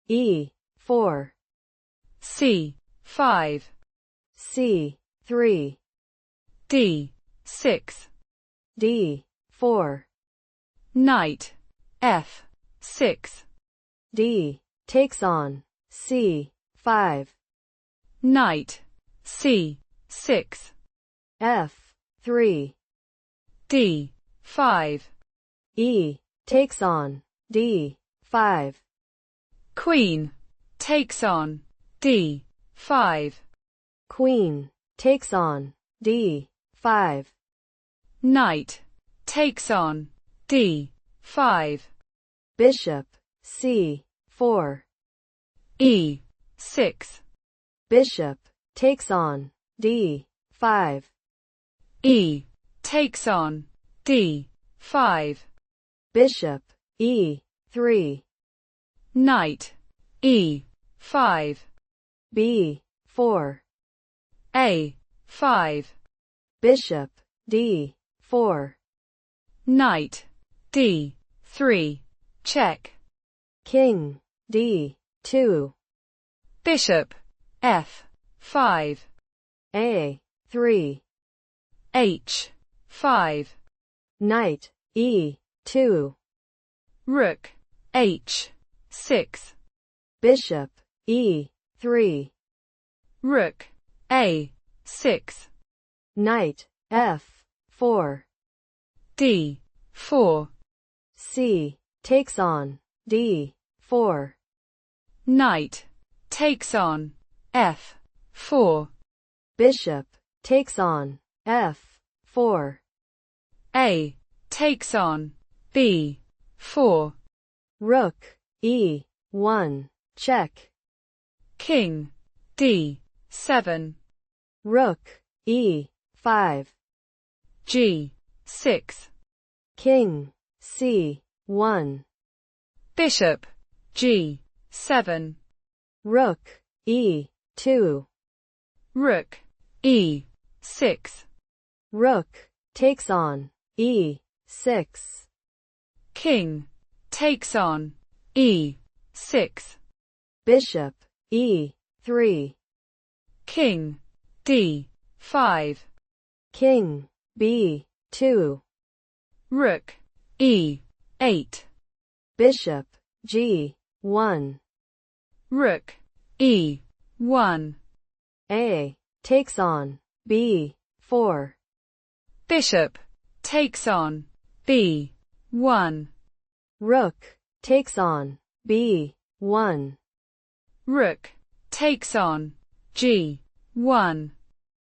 E4, C5, C3, D6, D4, knight, F6, D takes on, C5, knight, C6, F3, D5, E takes on, D5, queen, takes on, D5, Queen takes on, D5, knight, takes on, D5, Bishop, C4, E6, Bishop takes on, D5, E takes on, D5, Bishop, E3, knight, E5, B4, A5, Bishop, D4, knight, D3, check, King, D2, bishop, F5, A3, H5, Knight, E2, rook, H6, Bishop, E3, rook, A6, Knight, F4, D4, C takes on, D4, knight, takes on, F4, Bishop takes on, F4, A takes on, B4, Rook, E1, check, king, D7, Rook, E5, G6, King, C1, bishop, G7, Rook, E2, rook, E6, Rook takes on, E6, king, takes on, E6, Bishop, E3, king, D5, King, B2, rook, E8, Bishop, G1, rook, E1, A takes on, B4, bishop, takes on, B1, Rook takes on, B1, rook, takes on, G1,